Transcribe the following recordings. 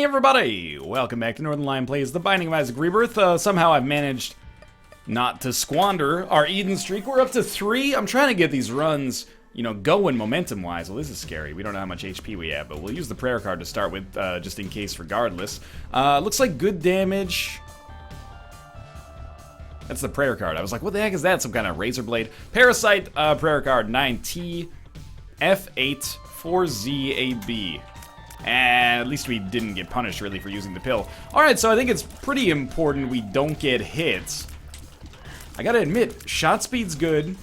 Hey everybody! Welcome back to Northern Lion Plays The Binding of Isaac Rebirth. Somehow I've managed not to squander our Eden streak. We're up to 3. I'm trying to get these runs, you know, going momentum-wise. Well, this is scary. We don't know how much HP we have, but we'll use the prayer card to start with, just in case regardless. Looks like good damage. That's the prayer card. I was like, what the heck is that? Some kind of razor blade? Parasite, prayer card, 9T, F8, 4ZAB. At least we didn't get punished, really, for using the pill. Alright, so I think it's pretty important we don't get hit. I gotta admit, shot speed's good.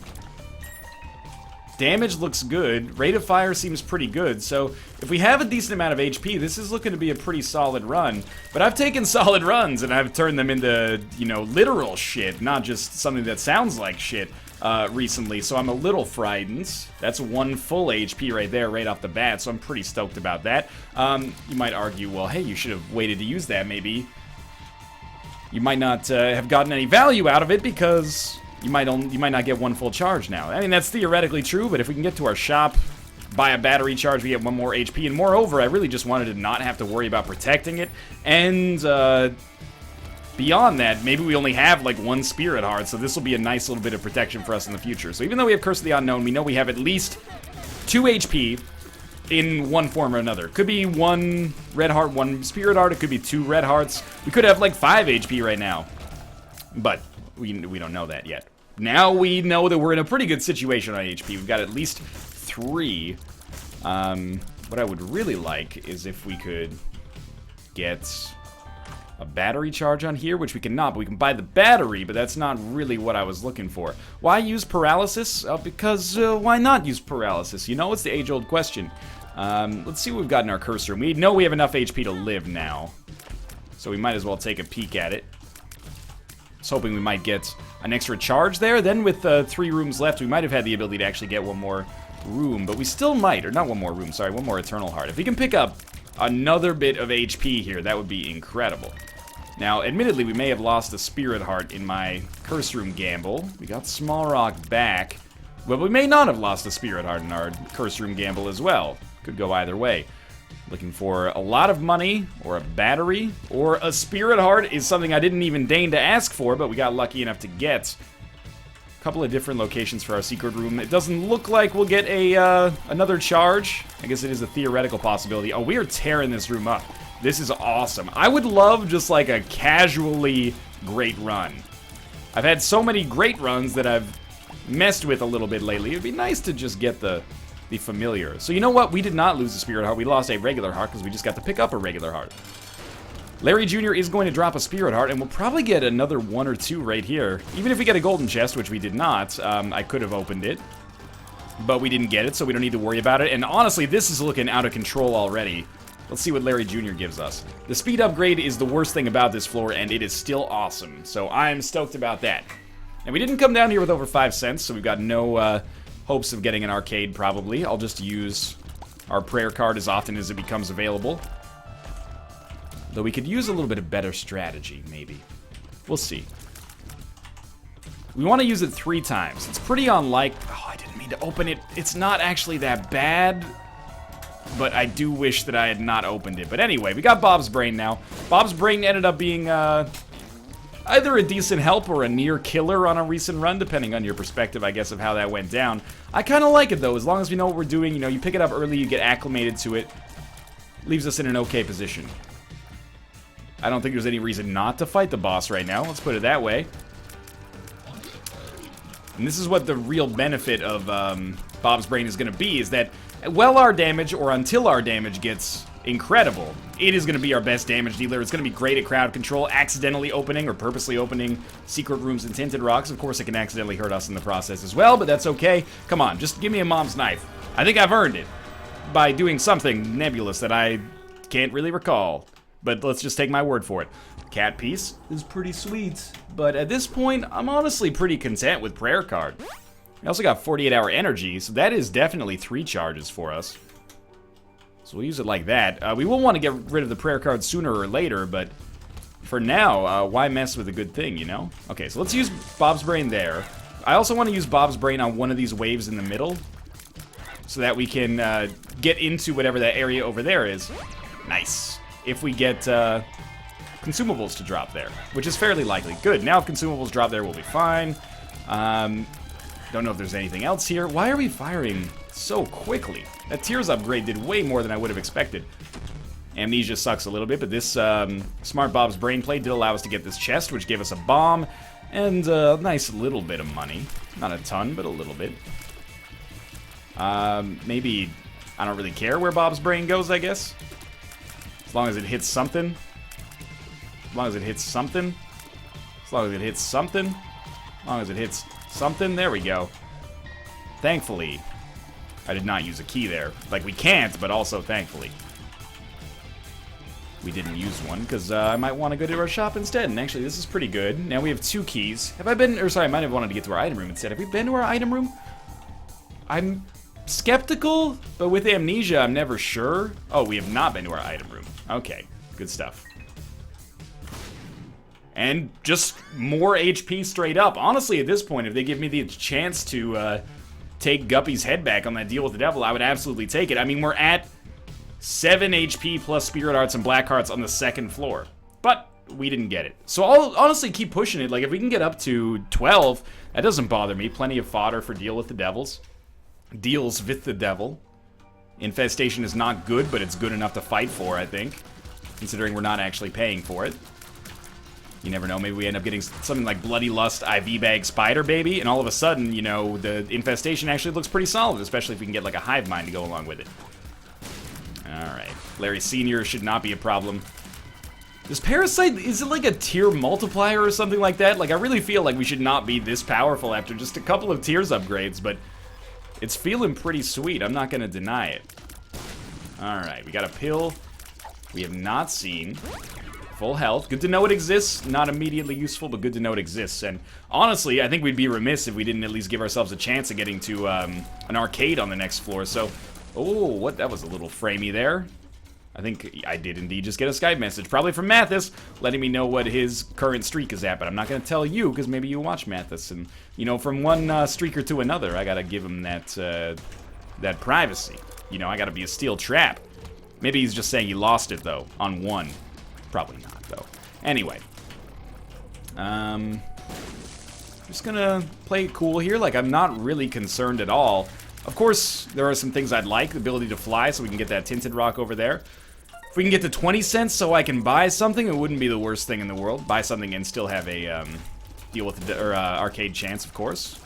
Damage looks good. Rate of fire seems pretty good. So, if we have a decent amount of HP, this is looking to be a pretty solid run. But I've taken solid runs, and I've turned them into, you know, literal shit, not just something that sounds like shit. Recently, so I'm a little frightened. That's 1 full HP right there, right off the bat, so I'm pretty stoked about that. You might argue, well, hey, you should have waited to use that, maybe. You might not have gotten any value out of it because you might not get 1 full charge now. I mean, that's theoretically true, but if we can get to our shop, buy a battery charge, we get 1 more HP, and moreover, I really just wanted to not have to worry about protecting it, and, beyond that, maybe we only have like 1 spirit heart, so this will be a nice little bit of protection for us in the future. So even though we have Curse of the Unknown, we know we have at least 2 HP in one form or another. Could be 1 red heart, 1 spirit heart, it could be 2 red hearts. We could have like 5 HP right now, but we don't know that yet. Now we know that we're in a pretty good situation on HP. We've got at least 3. What I would really like is if we could get a battery charge on here, which we cannot, but we can buy the battery, but that's not really what I was looking for. Why use paralysis? Because why not use paralysis? You know, it's the age-old question. Let's see what we've got in our curse room. We know we have enough HP to live now, so we might as well take a peek at it. I was hoping we might get an extra charge there. Then with 3 rooms left, we might have had the ability to actually get 1 more room, but we still might, or not 1 more room, sorry, 1 more Eternal Heart. If we can pick up another bit of HP here, that would be incredible. Now, admittedly, we may have lost a Spirit Heart in my Curse Room gamble. We got Small Rock back. Well, we may not have lost a Spirit Heart in our Curse Room gamble as well. Could go either way. Looking for a lot of money, or a battery, or a Spirit Heart is something I didn't even deign to ask for, but we got lucky enough to get. A couple of different locations for our secret room. It doesn't look like we'll get a another charge. I guess it is a theoretical possibility. Oh, we are tearing this room up. This is awesome. I would love just like a casually great run. I've had so many great runs that I've messed with a little bit lately. It'd be nice to just get the familiar. So you know what? We did not lose a Spirit Heart. We lost a regular heart because we just got to pick up a regular heart. Larry Jr. is going to drop a Spirit Heart, and we'll probably get another 1 or 2 right here. Even if we get a golden chest, which we did not, I could have opened it. But we didn't get it, so we don't need to worry about it. And honestly, this is looking out of control already. Let's see what Larry Jr. gives us. The speed upgrade is the worst thing about this floor, and it is still awesome. So I'm stoked about that. And we didn't come down here with over 5 cents, so we've got no hopes of getting an arcade, probably. I'll just use our prayer card as often as it becomes available. Though we could use a little bit of better strategy, maybe. We'll see. We want to use it 3 times. It's pretty unlike... Oh, I didn't mean to open it. It's not actually that bad, but I do wish that I had not opened it. But anyway, we got Bob's Brain now. Bob's Brain ended up being either a decent help or a near killer on a recent run, depending on your perspective, I guess, of how that went down. I kind of like it, though. As long as we know what we're doing, you know, you pick it up early, you get acclimated to it. Leaves us in an okay position. I don't think there's any reason not to fight the boss right now. Let's put it that way. And this is what the real benefit of Bob's Brain is going to be, is that while our damage, or until our damage gets incredible, it is going to be our best damage dealer. It's going to be great at crowd control, accidentally opening or purposely opening secret rooms and tinted rocks. Of course, it can accidentally hurt us in the process as well, but that's okay. Come on, just give me a mom's knife. I think I've earned it by doing something nebulous that I can't really recall. But let's just take my word for it. Cat piece is pretty sweet, but at this point, I'm honestly pretty content with prayer card. We also got 48-hour energy, so that is definitely 3 charges for us. So we'll use it like that. We will want to get rid of the prayer card sooner or later, but for now, why mess with a good thing, you know? Okay, so let's use Bob's Brain there. I also want to use Bob's Brain on one of these waves in the middle, so that we can get into whatever that area over there is. Nice. if we get consumables to drop there, which is fairly likely. Good, now if consumables drop there, we'll be fine. Don't know if there's anything else here. Why are we firing so quickly? That Tears upgrade did way more than I would have expected. Amnesia sucks a little bit, but this Smart Bob's Brain Play did allow us to get this chest, which gave us a bomb and a nice little bit of money. Not a ton, but a little bit. Maybe, I don't really care where Bob's Brain goes, I guess. As long as it hits something. As long as it hits something. As long as it hits something. As long as it hits something. There we go. Thankfully, I did not use a key there. Like, we can't, but also thankfully. We didn't use one, because I might want to go to our shop instead. And actually, this is pretty good. Now we have 2 keys. Have I been, or sorry, I might have wanted to get to our item room instead. Have we been to our item room? I'm skeptical, but with Amnesia, I'm never sure. Oh, we have not been to our item room. Okay, good stuff. And just more HP straight up. Honestly, at this point, if they give me the chance to take Guppy's head back on that deal with the devil, I would absolutely take it. I mean, we're at 7 HP plus Spirit Hearts and Black Hearts on the 2nd floor. But we didn't get it. So I'll honestly keep pushing it. Like, if we can get up to 12, that doesn't bother me. Plenty of fodder for Deal with the Devils. Deals with the Devil. Infestation is not good, but it's good enough to fight for, I think. Considering we're not actually paying for it. You never know, maybe we end up getting something like Bloody Lust IV Bag Spider Baby, and all of a sudden, you know, the infestation actually looks pretty solid, especially if we can get like a hive mind to go along with it. Alright, Larry Sr. should not be a problem. This Parasite, is it like a tier multiplier or something like that? Like, I really feel like we should not be this powerful after just a couple of Tears upgrades, but it's feeling pretty sweet, I'm not gonna deny it. Alright, we got a pill we have not seen. Full health. Good to know it exists. Not immediately useful, but good to know it exists. And honestly, I think we'd be remiss if we didn't at least give ourselves a chance of getting to an arcade on the next floor. So, oh, what? That was a little framey there. I think I did indeed just get a Skype message, probably from Mathis, letting me know what his current streak is at. But I'm not going to tell you, because maybe you watch Mathis. And, you know, from one streaker to another, I got to give him that, that privacy. You know, I got to be a steel trap. Maybe he's just saying he lost it, though, on one. Probably not, though. Anyway. Just gonna play it cool here. Like, I'm not really concerned at all. Of course, there are some things I'd like. The ability to fly, so we can get that tinted rock over there. If we can get to 20 cents so I can buy something, it wouldn't be the worst thing in the world. Buy something and still have a, deal with the, arcade chance, of course.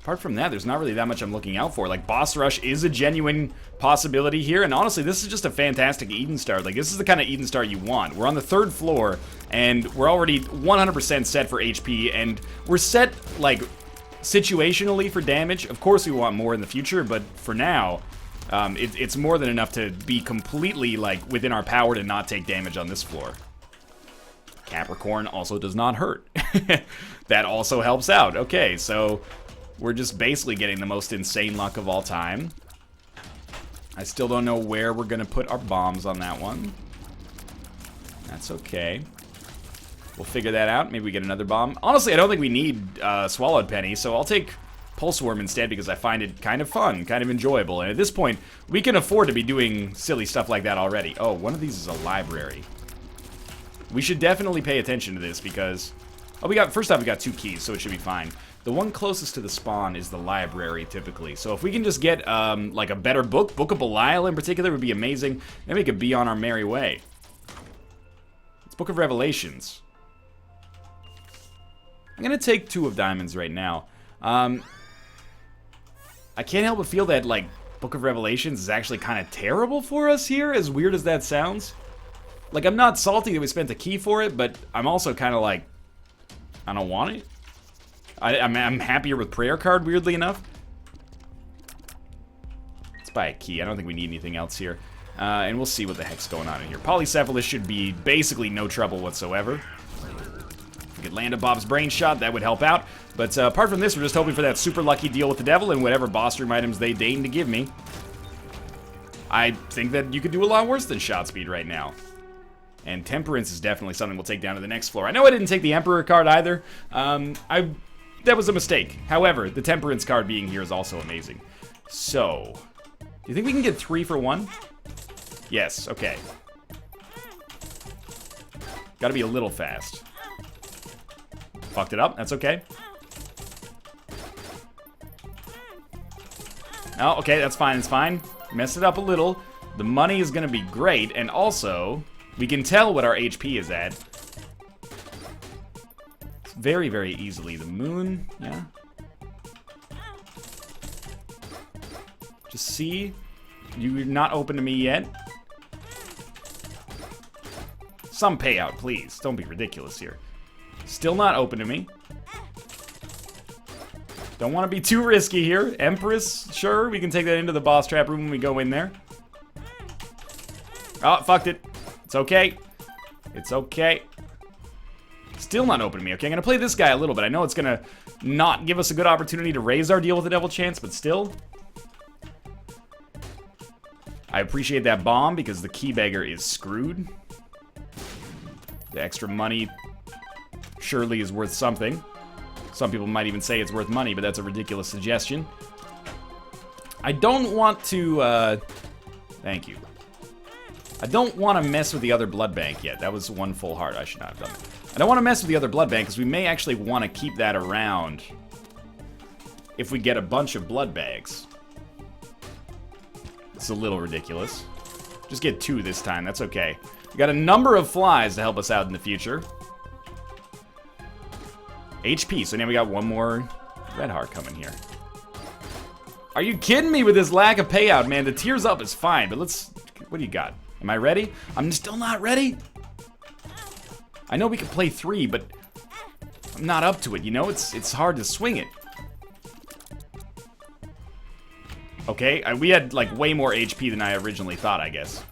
Apart from that, there's not really that much I'm looking out for. Like, Boss Rush is a genuine possibility here, and honestly, this is just a fantastic Eden start. Like, this is the kind of Eden start you want. We're on the 3rd floor, and we're already 100% set for HP, and we're set, like, situationally for damage. Of course, we want more in the future, but for now, it's more than enough to be completely, like, within our power to not take damage on this floor. Capricorn also does not hurt. That also helps out. Okay, so we're just basically getting the most insane luck of all time. I still don't know where we're gonna put our bombs on that one. That's okay. We'll figure that out. Maybe we get another bomb. Honestly, I don't think we need Swallowed Penny, so I'll take Pulse Worm instead because I find it kind of fun, kind of enjoyable. And at this point, we can afford to be doing silly stuff like that already. Oh, one of these is a library. We should definitely pay attention to this because... Oh, first off, we got 2 keys, so it should be fine. The one closest to the spawn is the library, typically. So if we can just get, like, a better book, Book of Belial in particular would be amazing, then we could be on our merry way. It's Book of Revelations. I'm gonna take 2 of diamonds right now. I can't help but feel that, like, Book of Revelations is actually kind of terrible for us here, as weird as that sounds. Like, I'm not salty that we spent a key for it, but I'm also kind of like, I don't want it. I'm happier with Prayer Card, weirdly enough. Let's buy a key. I don't think we need anything else here. And we'll see what the heck's going on in here. Polycephalus should be basically no trouble whatsoever. If we could land a Bob's Brain Shot, that would help out. But apart from this, we're just hoping for that super lucky deal with the devil and whatever boss room items they deign to give me. I think that you could do a lot worse than Shot Speed right now. And Temperance is definitely something we'll take down to the next floor. I know I didn't take the Emperor card either. That was a mistake. However, the Temperance card being here is also amazing. So, you think we can get 3 for 1? Yes, okay. Gotta be a little fast. Fucked it up, that's okay. Oh, okay, that's fine, it's fine. Messed it up a little. The money is gonna be great, and also, we can tell what our HP is at. It's very, very easily. The moon, yeah. Just see. You're not open to me yet. Some payout, please. Don't be ridiculous here. Still not open to me. Don't want to be too risky here. Empress, sure, we can take that into the boss trap room when we go in there. Oh, fucked it. It's okay. It's okay. Still not open to me. Okay, I'm going to play this guy a little bit. I know it's going to not give us a good opportunity to raise our deal with the devil chance, but still. I appreciate that bomb because the key beggar is screwed. The extra money surely is worth something. Some people might even say it's worth money, but that's a ridiculous suggestion. I don't want to, thank you. I don't want to mess with the other blood bank yet. That was one full heart. I should not have done that. I don't want to mess with the other blood bank because we may actually want to keep that around if we get a bunch of blood bags. It's a little ridiculous. Just get 2 this time. That's okay. We got a number of flies to help us out in the future. HP. So now we got one more red heart coming here. Are you kidding me with this lack of payout, man? The tears up is fine, but let's... What do you got? Am I ready? I'm still not ready. I know we can play 3, but I'm not up to it, you know? It's hard to swing it. Okay, we had, like, way more HP than I originally thought, I guess.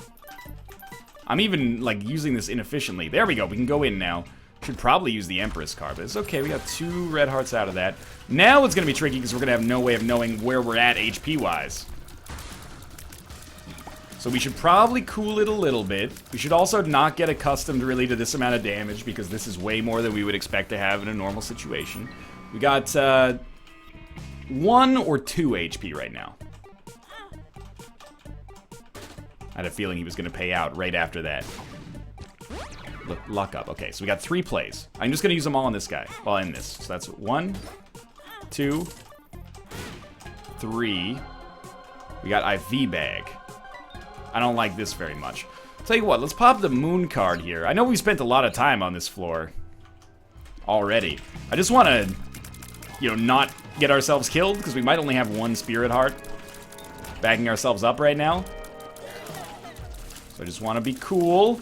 I'm even, like, using this inefficiently. There we go, we can go in now. Should probably use the Empress card, but it's okay. We got 2 red hearts out of that. Now it's going to be tricky because we're going to have no way of knowing where we're at HP-wise. So we should probably cool it a little bit. We should also not get accustomed really to this amount of damage because this is way more than we would expect to have in a normal situation. We got 1 or 2 HP right now. I had a feeling he was going to pay out right after that. Luck up. Okay, so we got 3 plays. I'm just going to use them all on this guy. Well, in this. So that's 1, 2, 3. We got IV bag. I don't like this very much. Tell you what, let's pop the moon card here. I know we spent a lot of time on this floor already. I just want to, you know, not get ourselves killed because we might only have 1 spirit heart backing ourselves up right now. So I just want to be cool.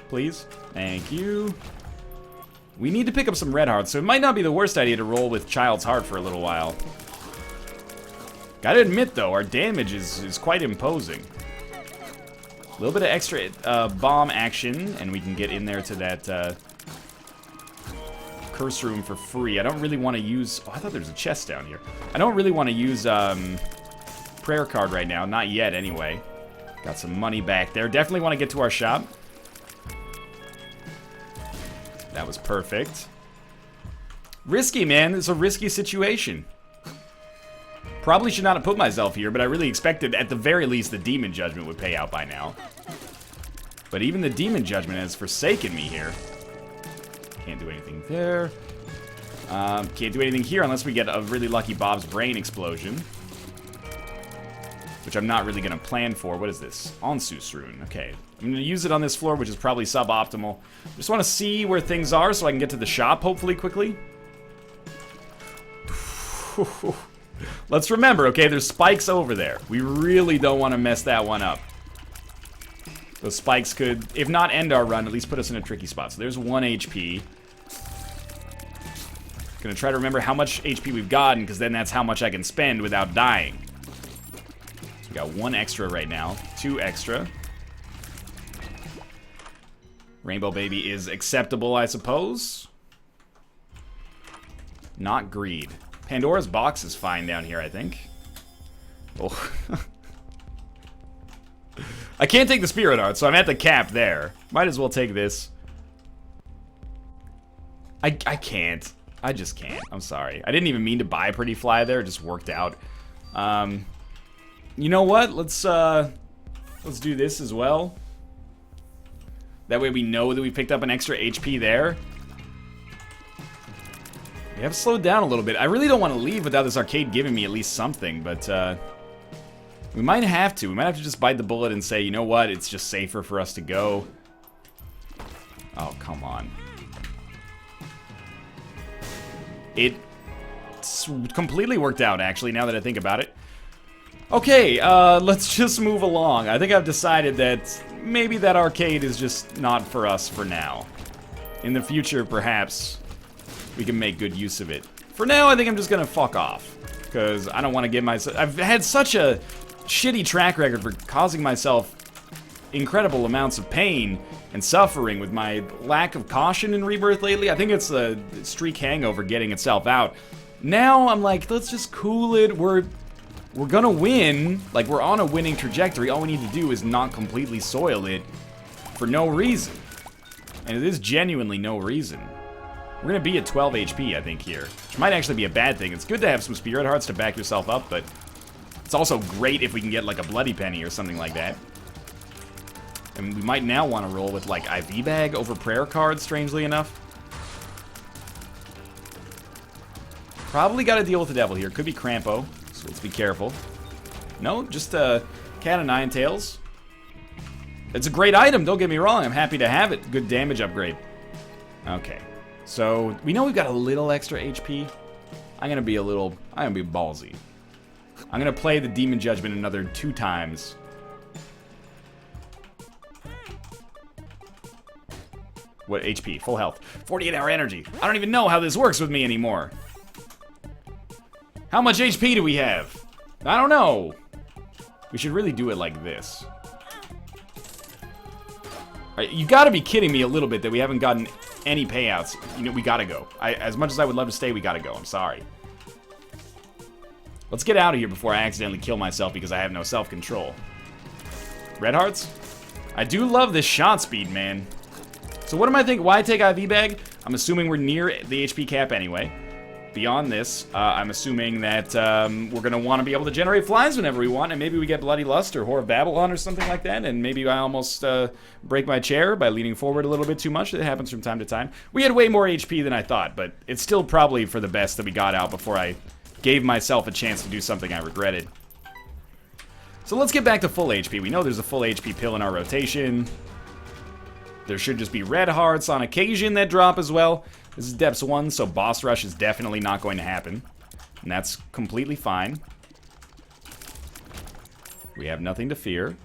Please. Thank you. We need to pick up some red hearts, so it might not be the worst idea to roll with Child's Heart for a little while. Gotta admit, though, our damage is quite imposing. A little bit of extra bomb action, and we can get in there to that curse room for free. I don't really want to use... Oh, I thought there was a chest down here. I don't really want to use prayer card right now. Not yet, anyway. Got some money back there. Definitely want to get to our shop. That was perfect. Risky, man. It's a risky situation. Probably should not have put myself here, but I really expected, at the very least, the Demon Judgment would pay out by now. But even the Demon Judgment has forsaken me here. Can't do anything there. Can't do anything here unless we get a really lucky Bob's Brain explosion. Which I'm not really going to plan for. What is this? Onsus Rune. Okay. I'm going to use it on this floor, which is probably suboptimal. Just want to see where things are so I can get to the shop, hopefully, quickly. Let's remember, okay, there's spikes over there. We really don't want to mess that one up. Those spikes could, if not end our run, at least put us in a tricky spot. So there's 1 HP. Gonna try to remember how much HP we've gotten, because then that's how much I can spend without dying. So we got 1 extra right now. 2 extra. Rainbow Baby is acceptable, I suppose. Not greed. Pandora's box is fine down here, I think. Oh. I can't take the Spirit Art, so I'm at the cap there. Might as well take this. I can't. I just can't. I'm sorry. I didn't even mean to buy Pretty Fly there. It just worked out. You know what? Let's do this as well. That way we know that we picked up an extra HP there. We have slowed down a little bit. I really don't want to leave without this arcade giving me at least something, but we might have to. We might have to just bite the bullet and say, you know what? It's just safer for us to go. Oh, come on. It's completely worked out, actually, now that I think about it. Okay, let's just move along. I think I've decided that maybe that arcade is just not for us for now. In the future, perhaps, we can make good use of it. For now, I think I'm just gonna fuck off. Because I don't want to get myself... I've had such a shitty track record for causing myself incredible amounts of pain and suffering with my lack of caution in Rebirth lately. I think it's the streak hangover getting itself out. Now I'm like, let's just cool it. We're gonna win. Like, we're on a winning trajectory. All we need to do is not completely soil it for no reason. And it is genuinely no reason. We're gonna be at 12 HP, I think, here. Which might actually be a bad thing. It's good to have some Spirit Hearts to back yourself up, but it's also great if we can get, like, a Bloody Penny or something like that. And we might now want to roll with, like, IV Bag over Prayer Cards, strangely enough. Probably got to deal with the devil here. Could be Crampo, so let's be careful. No, just Cat of Nine Tails. It's a great item, don't get me wrong. I'm happy to have it. Good damage upgrade. Okay. So, we know we've got a little extra HP. I'm gonna be ballsy. I'm gonna play the Demon Judgment another 2 times. What HP? Full health. 48-hour energy. I don't even know how this works with me anymore. How much HP do we have? I don't know. We should really do it like this. Right, you gotta be kidding me a little bit that we haven't gotten any payouts. You know, we gotta go. As much as I would love to stay, we gotta go. I'm sorry. Let's get out of here before I accidentally kill myself because I have no self-control. Red hearts? I do love this shot speed, man. So what am I thinking? Why take IV Bag? I'm assuming we're near the HP cap anyway. Beyond this, I'm assuming that we're going to want to be able to generate flies whenever we want, and maybe we get Bloody Lust or Whore of Babylon or something like that, and maybe I almost break my chair by leaning forward a little bit too much. It happens from time to time. We had way more HP than I thought, but it's still probably for the best that we got out before I gave myself a chance to do something I regretted. So let's get back to full HP. We know there's a full HP pill in our rotation. There should just be red hearts on occasion that drop as well. This is Depths 1, so boss rush is definitely not going to happen. And that's completely fine. We have nothing to fear,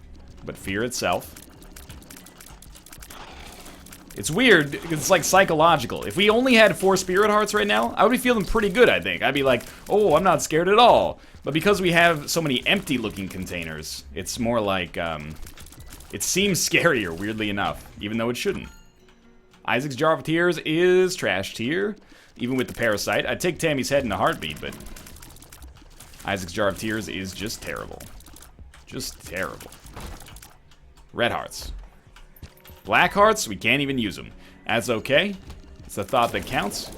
but fear itself. It's weird, it's like psychological. If we only had 4 Spirit Hearts right now, I would be feeling pretty good, I think. I'd be like, oh, I'm not scared at all. But because we have so many empty-looking containers, it's more like, it seems scarier, weirdly enough, even though it shouldn't. Isaac's Jar of Tears is trash tier, even with the Parasite. I'd take Tammy's head in a heartbeat, but Isaac's Jar of Tears is just terrible. Just terrible. Red hearts. Black hearts, we can't even use them. That's okay. It's the thought that counts.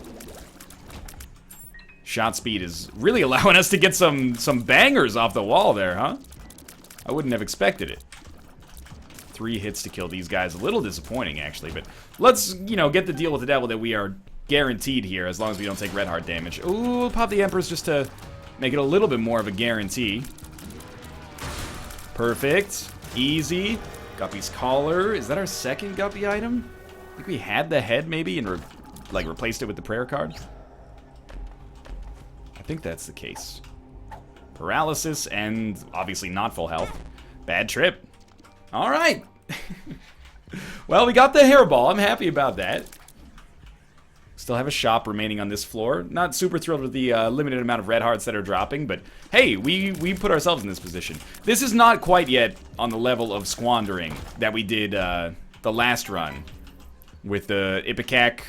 Shot speed is really allowing us to get some bangers off the wall there, huh? I wouldn't have expected it. 3 hits to kill these guys. A little disappointing, actually, but let's, you know, get the deal with the devil that we are guaranteed here, as long as we don't take red heart damage. Ooh, pop the Empress just to make it a little bit more of a guarantee. Perfect. Easy. Guppy's Collar. Is that our second Guppy item? I think we had the head, maybe, and replaced it with the prayer card. I think that's the case. Paralysis, and obviously not full health. Bad trip. All right. Well, we got the hairball. I'm happy about that. Still have a shop remaining on this floor. Not super thrilled with the limited amount of red hearts that are dropping, but hey, we put ourselves in this position. This is not quite yet on the level of squandering that we did the last run with the Ipecac,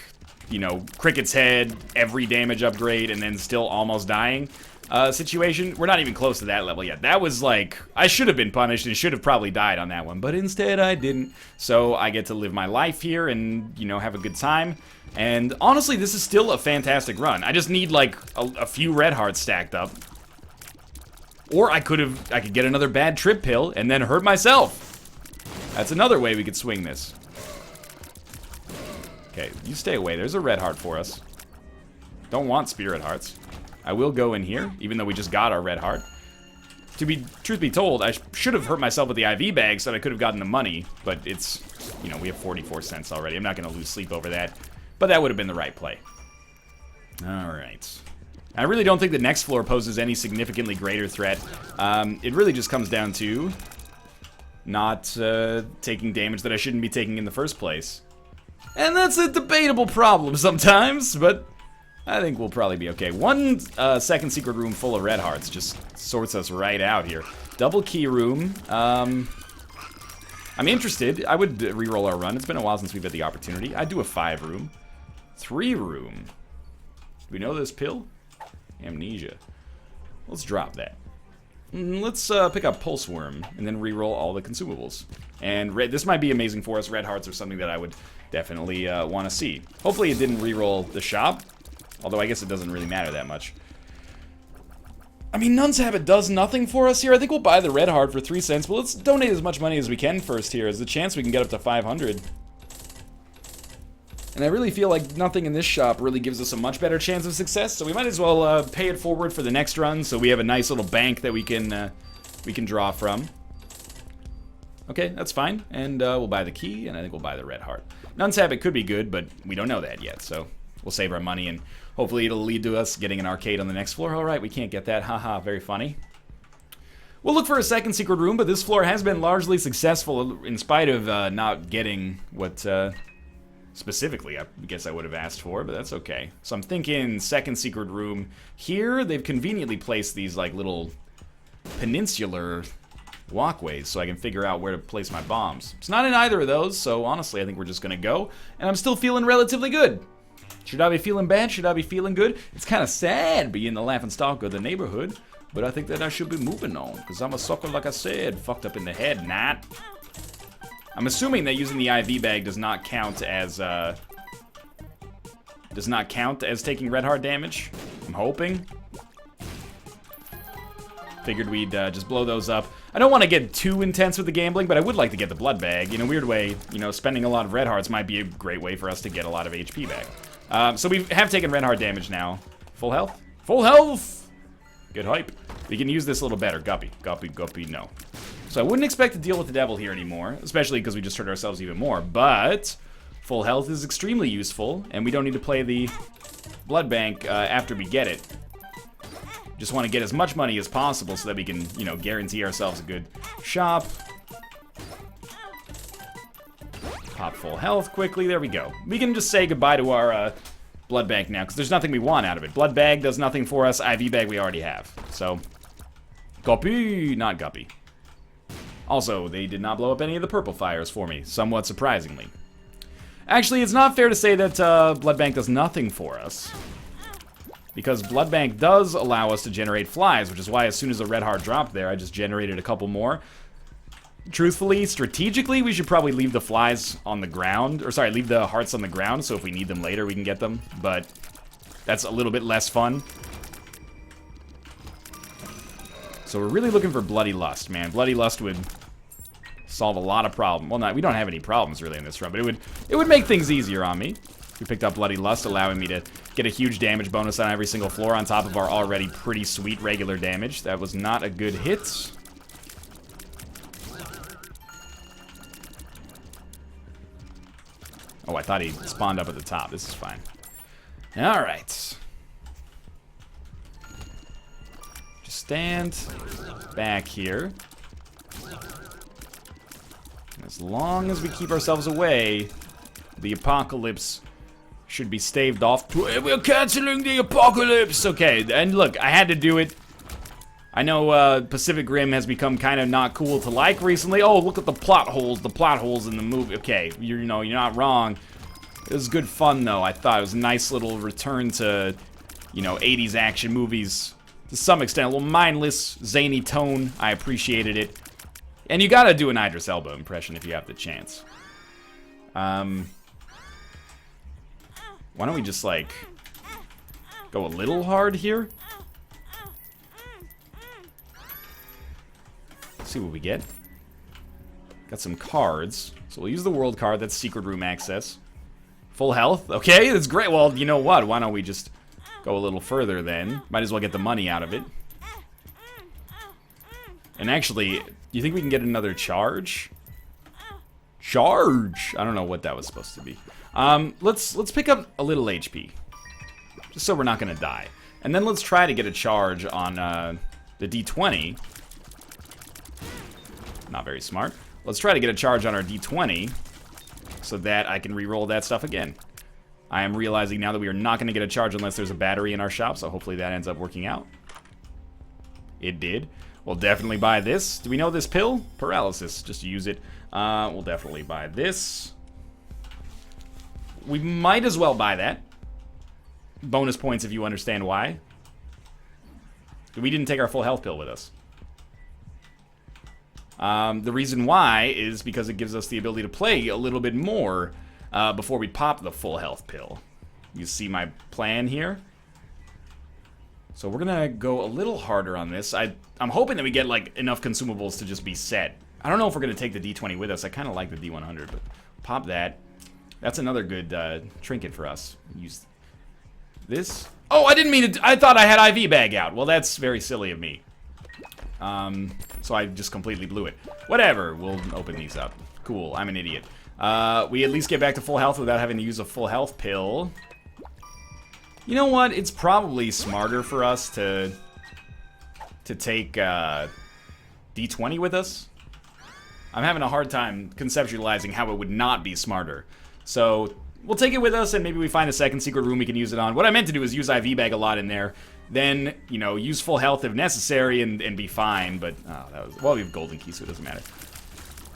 you know, Cricket's Head, every damage upgrade, and then still almost dying. Situation. We're not even close to that level yet. That was like, I should have been punished and should have probably died on that one, but instead I didn't. So I get to live my life here and, you know, have a good time. And honestly, this is still a fantastic run. I just need like a few red hearts stacked up. Or I could get another bad trip pill and then hurt myself. That's another way we could swing this. Okay, you stay away. There's a red heart for us. Don't want spirit hearts. I will go in here, even though we just got our red heart. Truth be told, I should have hurt myself with the IV bag so that I could have gotten the money. But it's, you know, we have 44 cents already. I'm not going to lose sleep over that. But that would have been the right play. Alright. I really don't think the next floor poses any significantly greater threat. It really just comes down to not taking damage that I shouldn't be taking in the first place. And that's a debatable problem sometimes, but I think we'll probably be okay. One second secret room full of red hearts just sorts us right out here. Double key room. I'm interested. I would re-roll our run. It's been a while since we've had the opportunity. I'd do a 5 room. 3 room. Do we know this pill? Amnesia. Let's drop that. Let's pick up Pulse Worm and then re-roll all the consumables. And this might be amazing for us. Red hearts are something that I would definitely want to see. Hopefully it didn't re-roll the shop. Although I guess it doesn't really matter that much. I mean, Nun's Habit does nothing for us here. I think we'll buy the red heart for 3 cents. But let's donate as much money as we can first here. There's a chance we can get up to 500. And I really feel like nothing in this shop really gives us a much better chance of success. So we might as well pay it forward for the next run. So we have a nice little bank that we can draw from. Okay, that's fine. And we'll buy the key. And I think we'll buy the red heart. Nun's Habit could be good, but we don't know that yet. So we'll save our money and hopefully it'll lead to us getting an arcade on the next floor. All right, we can't get that. Haha, very funny. We'll look for a second secret room, but this floor has been largely successful in spite of not getting what specifically I guess I would have asked for, but that's okay. So I'm thinking second secret room. Here, they've conveniently placed these like little peninsular walkways so I can figure out where to place my bombs. It's not in either of those, so honestly I think we're just gonna go, and I'm still feeling relatively good. Should I be feeling bad? Should I be feeling good? It's kind of sad being the laughingstock of the neighborhood, but I think that I should be moving on, because I'm a sucker, like I said. Fucked up in the head, not. I'm assuming that using the IV bag does not count as taking red heart damage. I'm hoping. Figured we'd just blow those up. I don't want to get too intense with the gambling, but I would like to get the blood bag. In a weird way, you know, spending a lot of red hearts might be a great way for us to get a lot of HP back. So we have taken red heart damage now. Full health? Full health! Good hype. We can use this a little better. Guppy, guppy, guppy, no. So I wouldn't expect to deal with the devil here anymore, especially because we just hurt ourselves even more, but full health is extremely useful, and we don't need to play the blood bank after we get it. Just want to get as much money as possible so that we can, you know, guarantee ourselves a good shop. Pop full health quickly, there we go. We can just say goodbye to our blood bank now, because there's nothing we want out of it. Blood bag does nothing for us, IV bag we already have. So, guppy, not guppy. Also, they did not blow up any of the purple fires for me, somewhat surprisingly. Actually, it's not fair to say that Blood Bank does nothing for us, because Blood Bank does allow us to generate flies, which is why as soon as a red heart dropped there, I just generated a couple more. Truthfully, strategically, we should probably leave the flies on the ground, or sorry, leave the hearts on the ground, so if we need them later, we can get them, but that's a little bit less fun. So we're really looking for Bloody Lust, man. Bloody Lust would solve a lot of problems. Well, we don't have any problems really in this run, but it would make things easier on me. We picked up Bloody Lust, allowing me to get a huge damage bonus on every single floor on top of our already pretty sweet regular damage. That was not a good hit. Oh, I thought he spawned up at the top. This is fine. All right. Stand back here. As long as we keep ourselves away, the apocalypse should be staved off. We're canceling the apocalypse! Okay, and look, I had to do it. I know Pacific Rim has become kind of not cool to like recently. Oh, look at the plot holes in the movie. Okay, you're not wrong. It was good fun, though. I thought it was a nice little return to, 80s action movies. To some extent, a little mindless, zany tone. I appreciated it. And you gotta do an Idris Elba impression if you have the chance. Why don't we just, go a little hard here? see what we get. Got some cards. So we'll use the world card. That's secret room access. Full health. Okay, that's great. Well, you know what? Why don't we just go a little further then? Might as well get the money out of it. And actually, do you think we can get another charge? Charge! I don't know what that was supposed to be. Let's pick up a little HP. Just so we're not gonna die. And then let's try to get a charge on the D20. Not very smart. Let's try to get a charge on our D20 so that I can re-roll that stuff again. I am realizing now that we are not going to get a charge unless there's a battery in our shop, so hopefully that ends up working out. It did. We'll definitely buy this. Do we know this pill? Paralysis. Just use it. We'll definitely buy this. We might as well buy that. Bonus points if you understand why. We didn't take our full health pill with us. The reason why is because it gives us the ability to play a little bit more before we pop the full health pill. You see my plan here? So we're gonna go a little harder on this. I'm hoping that we get like enough consumables to just be set. I don't know if we're gonna take the D20 with us. I kind of like the D100, but pop that. That's another good trinket for us. Use this. Oh, I didn't mean to. I thought I had IV bag out. Well, that's very silly of me. So I just completely blew it. Whatever, we'll open these up. Cool, I'm an idiot. We at least get back to full health without having to use a full health pill. You know what? It's probably smarter for us to take D20 with us. I'm having a hard time conceptualizing how it would not be smarter. So we'll take it with us, and maybe we find a second secret room we can use it on. What I meant to do is use IV bag a lot in there. Then, you know, use full health if necessary and be fine, but, oh, that was, well, we have golden key, so it doesn't matter.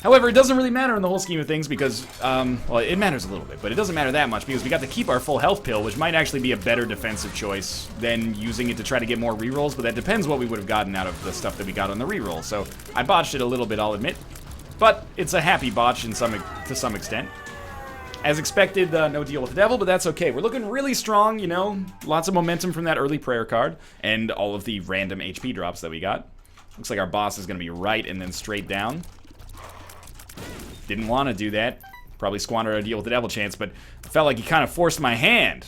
However, it doesn't really matter in the whole scheme of things because, well, it matters a little bit, but it doesn't matter that much because we got to keep our full health pill, which might actually be a better defensive choice than using it to try to get more rerolls, but that depends what we would have gotten out of the stuff that we got on the reroll, so I botched it a little bit, I'll admit, but it's a happy botch to some extent. As expected, no deal with the devil, but that's okay. We're looking really strong, you know. Lots of momentum from that early prayer card and all of the random HP drops that we got. Looks like our boss is going to be right and then straight down. Didn't want to do that. Probably squandered our deal with the devil chance, but I felt like he kind of forced my hand.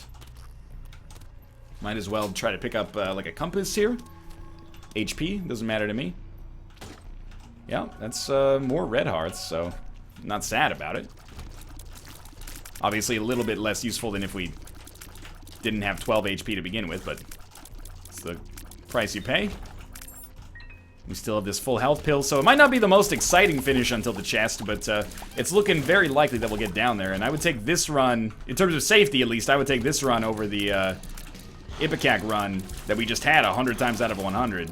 Might as well try to pick up like a compass here. HP, doesn't matter to me. Yeah, that's more red hearts, so I'm not sad about it. Obviously a little bit less useful than if we didn't have 12 HP to begin with, but it's the price you pay. We still have this full health pill, so it might not be the most exciting finish until the chest, but it's looking very likely that we'll get down there, and I would take this run, in terms of safety at least, I would take this run over the Ipecac run that we just had 100 times out of 100.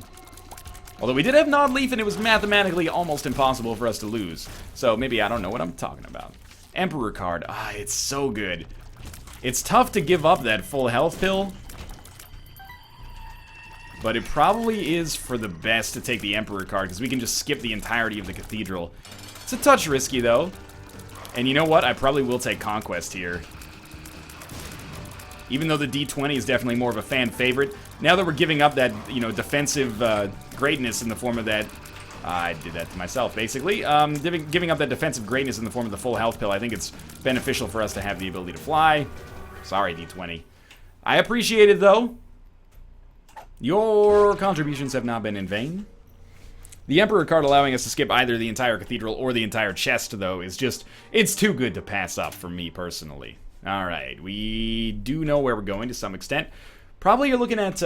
Although we did have Nod Leaf, and it was mathematically almost impossible for us to lose, so maybe I don't know what I'm talking about. Emperor card. Ah, it's so good. It's tough to give up that full health pill, but it probably is for the best to take the Emperor card because we can just skip the entirety of the Cathedral. It's a touch risky though. And you know what? I probably will take Conquest here. Even though the D20 is definitely more of a fan favorite, now that we're giving up that, you know, defensive greatness in the form of that I did that to myself, basically. Giving up that defensive greatness in the form of the full health pill, I think it's beneficial for us to have the ability to fly. Sorry, D20. I appreciate it, though. Your contributions have not been in vain. The Emperor card allowing us to skip either the entire Cathedral or the entire chest, though, is just... it's too good to pass up for me, personally. Alright, we do know where we're going to some extent. Probably you're looking at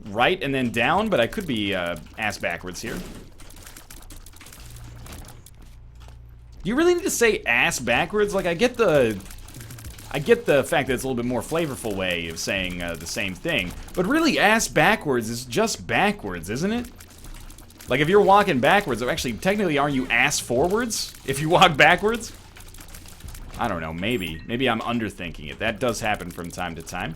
right and then down, but I could be ass backwards here. Do you really need to say ass backwards? Like, I get the fact that it's a little bit more flavorful way of saying the same thing, but really ass backwards is just backwards, isn't it? Like, if you're walking backwards, actually, technically, aren't you ass forwards if you walk backwards? I don't know, maybe. Maybe I'm underthinking it. That does happen from time to time.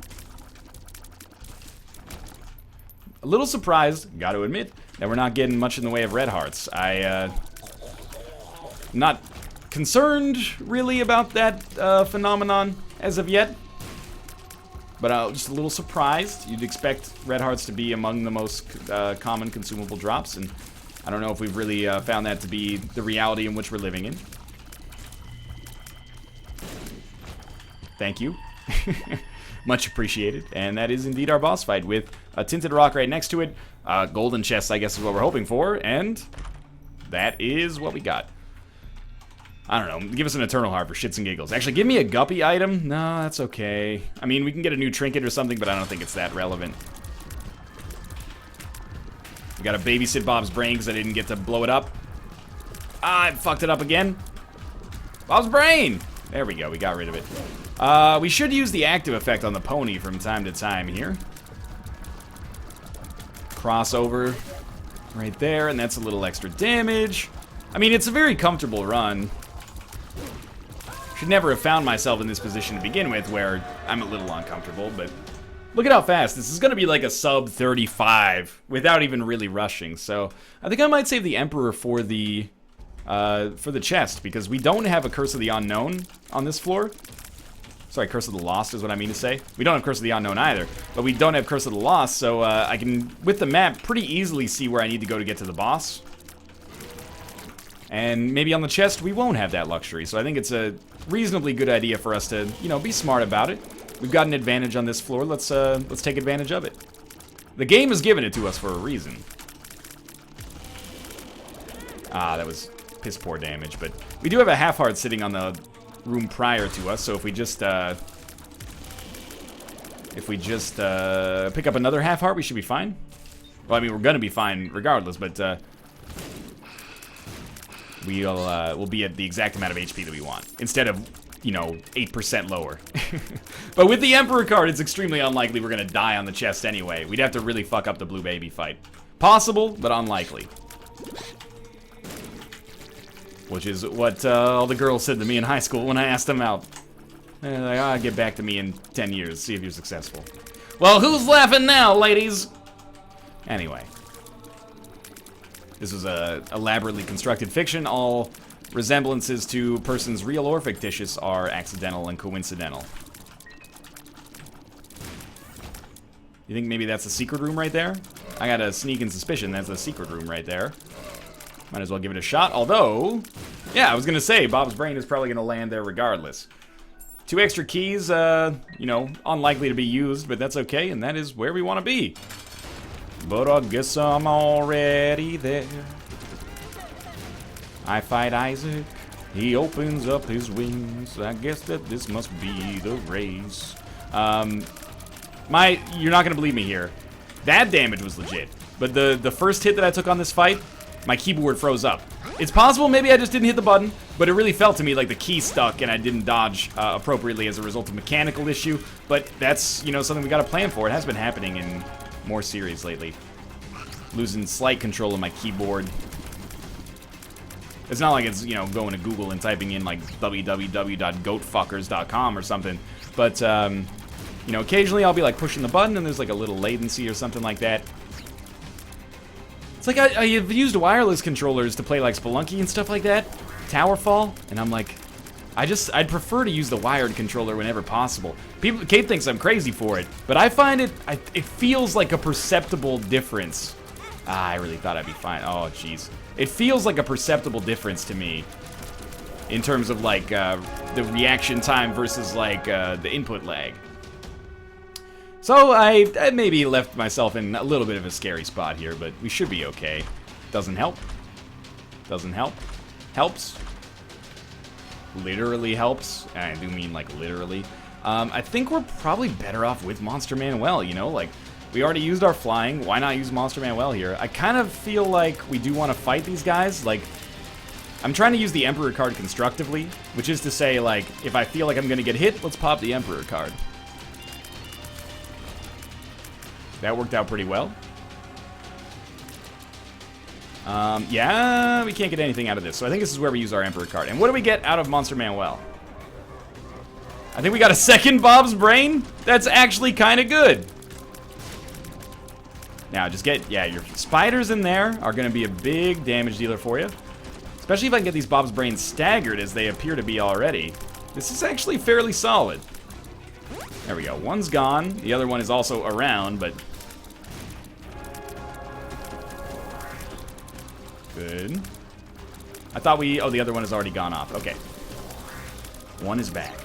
A little surprised, gotta admit, that we're not getting much in the way of red hearts. Not concerned, really, about that phenomenon as of yet. But just a little surprised. You'd expect red hearts to be among the most common consumable drops, and I don't know if we've really found that to be the reality in which we're living in. Thank you. Much appreciated. And that is indeed our boss fight with a tinted rock right next to it. Golden chest, I guess, is what we're hoping for. And that is what we got. I don't know. Give us an Eternal Heart for shits and giggles. Actually, give me a Guppy item. No, that's okay. I mean, we can get a new trinket or something, but I don't think it's that relevant. We gotta babysit Bob's brain because I didn't get to blow it up. Ah, I fucked it up again. Bob's brain! There we go, we got rid of it. We should use the active effect on the pony from time to time here. Crossover right there, and that's a little extra damage. I mean, it's a very comfortable run. Should never have found myself in this position to begin with, where I'm a little uncomfortable, but look at how fast. This is going to be like a sub 35 without even really rushing. So I think I might save the Emperor for the chest, because we don't have a Curse of the Unknown on this floor. Sorry, Curse of the Lost is what I mean to say. We don't have Curse of the Unknown either, but we don't have Curse of the Lost, so I can, with the map, pretty easily see where I need to go to get to the boss. And maybe on the chest, we won't have that luxury, so I think it's a reasonably good idea for us to, you know, be smart about it. We've got an advantage on this floor, let's take advantage of it. The game has given it to us for a reason. Ah, that was piss poor damage, but we do have a half heart sitting on the room prior to us, so if we just pick up another half heart, we should be fine. Well, I mean, we're gonna be fine regardless, but we'll be at the exact amount of HP that we want, instead of, you know, 8% lower. But with the Emperor card, it's extremely unlikely we're gonna die on the chest anyway. We'd have to really fuck up the blue baby fight. Possible, but unlikely. Which is what all the girls said to me in high school when I asked them out. They're like, "Ah, get back to me in 10 years, see if you're successful." Well, who's laughing now, ladies? Anyway. This was a elaborately constructed fiction. All resemblances to persons real or fictitious are accidental and coincidental. You think maybe that's a secret room right there? I got a sneaking suspicion that's a secret room right there. Might as well give it a shot, although, yeah, I was gonna say, Bob's brain is probably gonna land there regardless. 2 extra keys, you know, unlikely to be used, but that's okay, and that is where we want to be. But I guess I'm already there. I fight Isaac, he opens up his wings. I guess that this must be the race. You're not gonna believe me here. That damage was legit, but the first hit that I took on this fight, my keyboard froze up. It's possible maybe I just didn't hit the button, but it really felt to me like the key stuck and I didn't dodge appropriately as a result of mechanical issue. But that's, you know, something we gotta plan for. It has been happening in more series lately. Losing slight control of my keyboard. It's not like it's, you know, going to Google and typing in like www.goatfuckers.com or something. But, you know, occasionally I'll be like pushing the button and there's like a little latency or something like that. It's like I've used wireless controllers to play like Spelunky and stuff like that, Towerfall, and I'm like, I'd prefer to use the wired controller whenever possible. Kate thinks I'm crazy for it, but I find it feels like a perceptible difference. Ah, I really thought I'd be fine. Oh, jeez. It feels like a perceptible difference to me in terms of like the reaction time versus like the input lag. So I maybe left myself in a little bit of a scary spot here, but we should be okay. Doesn't help. Doesn't help. Helps. Literally helps. And I do mean like literally. I think we're probably better off with Monster Manuel, you know? Like, we already used our flying. Why not use Monster Manuel here? I kind of feel like we do want to fight these guys. Like, I'm trying to use the Emperor card constructively, which is to say, like, if I feel like I'm going to get hit, let's pop the Emperor card. That worked out pretty well. Yeah, we can't get anything out of this. So I think this is where we use our Emperor card. And what do we get out of Monster Manuel? I think we got a second Bob's Brain. That's actually kind of good. Now, just get, yeah, your spiders in there are going to be a big damage dealer for you. Especially if I can get these Bob's Brains staggered as they appear to be already. This is actually fairly solid. There we go. One's gone. The other one is also around, but... Good. I thought oh, the other one has already gone off. Okay. One is back.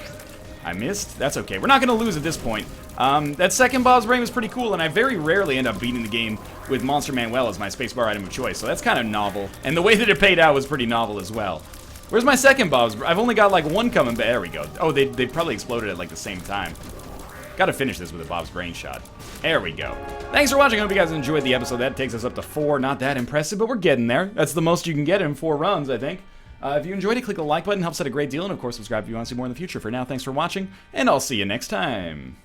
I missed. That's okay. We're not going to lose at this point. That second Bob's Brain was pretty cool, and I very rarely end up beating the game with Monster Manuel as my spacebar item of choice, so that's kind of novel. And the way that it paid out was pretty novel as well. Where's my second Bob's Brain? I've only got like one coming back. There we go. Oh, they probably exploded at like the same time. Gotta finish this with a Bob's Brain shot. There we go. Thanks for watching. I hope you guys enjoyed the episode. That takes us up to 4. Not that impressive, but we're getting there. That's the most you can get in 4 runs, I think. If you enjoyed it, click the like button. Helps out a great deal. And, of course, subscribe if you want to see more in the future. For now, thanks for watching, and I'll see you next time.